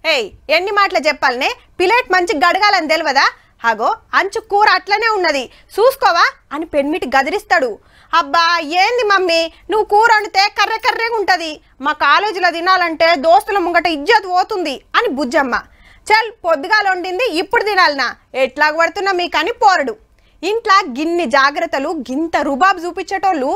ఏయ్ ఎన్ని మాటలు చెప్పాలనే ప్లేట్ మంచి గడగాలని తెలియదా అగో అంచు కూర అట్లనే ఉన్నది చూసుకోవా అని పెన్మిటి గదిరిస్తాడు అబ్బా ఏంది మమ్మీ నువ్వు కూర వండితే కర్రె కర్రెగా ఉంటది మా కాలేజీలో తినాలంటే దోస్తుల ముంగట ఇజ్జత్ పోతుంది అని బుజ్జమ్మ చల్ పొద్దుగాల వండింది ఇప్పుడు తినాలనా ఎట్లాగ పడుతున్నా మీకని పోరడు ఇంట్లో గిన్ని జాగ్రత్తలు గింత రుబాబు చూపించేటోళ్ళు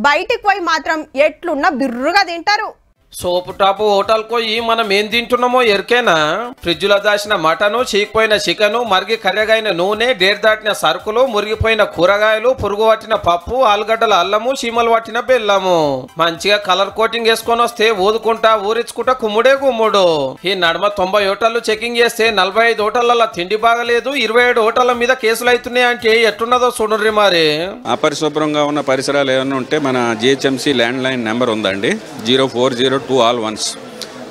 బయటికి పోయి మాత్రం ఎట్లున్నా బిర్రుగా తింటారు సోపు టాపు హోటల్ పోయి మనం ఏం తింటున్నామో ఎరికేనా ఫ్రిడ్జ్ లో దాచిన మటను చీకిపోయిన చికెను మరిగి కర్రెగైన నూనె డేర్ దాటిన సరుకులు మురిగిపోయిన కూరగాయలు పురుగు పట్టిన పప్పు ఆలుగడ్డల అల్లము చీమలు పట్టిన బెల్లము మంచిగా కలర్ కోటింగ్ వేసుకొని వస్తే ఊదుకుంటా ఊరించుకుంటా కుమ్ముడే కుమ్ముడు ఈ నడమ 90 హోటళ్లు చెకింగ్ చేస్తే 45 హోటళ్ల తిండి బాగలేదు 27 హోటళ్ల మీద కేసులు అవుతున్నాయి అంటే ఎట్టున్నదో చూడండి మరి అపరిశుభ్రంగా ఉన్న పరిసరాలు ఏమైనా ఉంటే మన జిహెచ్ఎంసీ ల్యాండ్ లైన్ నెంబర్ ఉందండి 040 2 all ones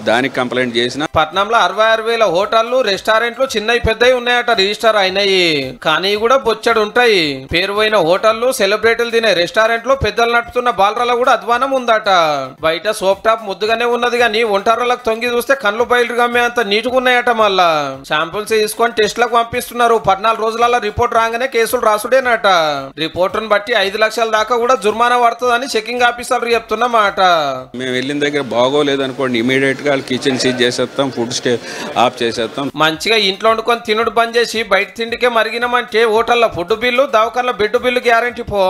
దానికి కంప్లైంట్ చేసిన పట్నంలో 66,000 హోటళ్లు రెస్టారెంట్లు చిన్నవి పెద్దవి ఉన్నాయట రిజిస్టర్ అయినాయి కానీ కూడా బొచ్చడు ఉంటాయి పేరు పోయిన హోటళ్లు సెలబ్రిటీలు తినే రెస్టారెంట్లు పెద్దలు నడుపుతున్న బాలరాల కూడా అధ్వానం ఉందట బయట సోప్ టాప్ ముద్దుగానే ఉన్నది కానీ ఒంటరులకు తొంగి చూస్తే కళ్ళు బయలు గమ్మే అంత నీటుగా ఉన్నాయట మళ్ళా శాంపుల్స్ తీసుకొని టెస్ట్లకు పంపిస్తున్నారు 14 రోజులలో రిపోర్ట్ రాగానే కేసులు రాసుడేనట రిపోర్టును బట్టి 5 లక్షల దాకా కూడా జుర్మానా పడుతుందని చెకింగ్ ఆఫీసర్లు చెప్తున్నమాట మేము వెళ్ళిన దగ్గర బాగోలేదు అనుకోండి ఇమీడియట్ గా కిచెన్ సీజ్ చేసేస్తాం ఫుడ్ స్టే ఆఫ్ చేసేస్తాం మంచిగా ఇంట్లో వండుకొని తినుడు బంద్ చేసి బయట తిండికే మరిగినామంటే హోటల్లో ఫుడ్ బిల్లు దవాఖానలో బెడ్ బిల్లు గ్యారెంటీ పో